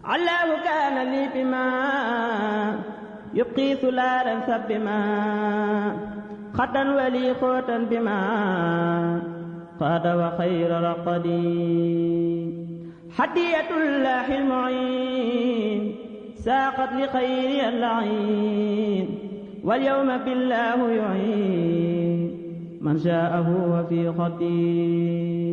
الله كان لي بما يبقي ثلالا سبما خدا ولي خوتا بما قاد وخير رقدي حدية الله المعين ساقت لخير اللعين واليوم بالله يعين من شاءه وفي خطي